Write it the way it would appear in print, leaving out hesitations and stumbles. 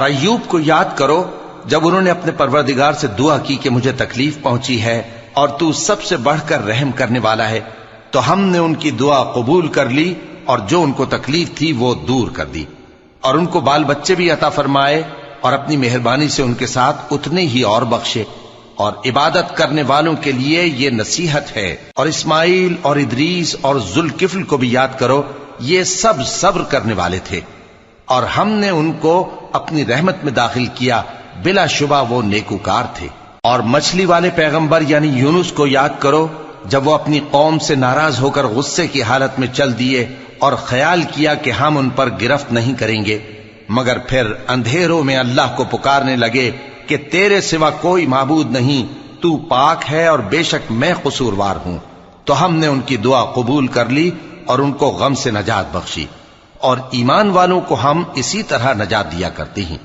اور ایوب کو یاد کرو جب انہوں نے اپنے پروردگار سے دعا کی کہ مجھے تکلیف پہنچی ہے اور تو سب سے بڑھ کر رحم کرنے والا ہے، تو ہم نے ان کی دعا قبول کر لی اور جو ان کو تکلیف تھی وہ دور کر دی، اور ان کو بال بچے بھی عطا فرمائے اور اپنی مہربانی سے ان کے ساتھ اتنے ہی اور بخشے۔ اور عبادت کرنے والوں کے لیے یہ نصیحت ہے۔ اور اسماعیل اور ادریس اور ذوالکفل کو بھی یاد کرو، یہ سب صبر کرنے والے تھے اور ہم نے ان کو اپنی رحمت میں داخل کیا، بلا شبہ وہ نیکوکار تھے۔ اور مچھلی والے پیغمبر یعنی یونس کو یاد کرو جب وہ اپنی قوم سے ناراض ہو کر غصے کی حالت میں چل دیے اور خیال کیا کہ ہم ان پر گرفت نہیں کریں گے، مگر پھر اندھیروں میں اللہ کو پکارنے لگے کہ تیرے سوا کوئی معبود نہیں، تو پاک ہے اور بے شک میں قصوروار ہوں۔ تو ہم نے ان کی دعا قبول کر لی اور ان کو غم سے نجات بخشی، اور ایمان والوں کو ہم اسی طرح نجات دیا کرتے ہیں۔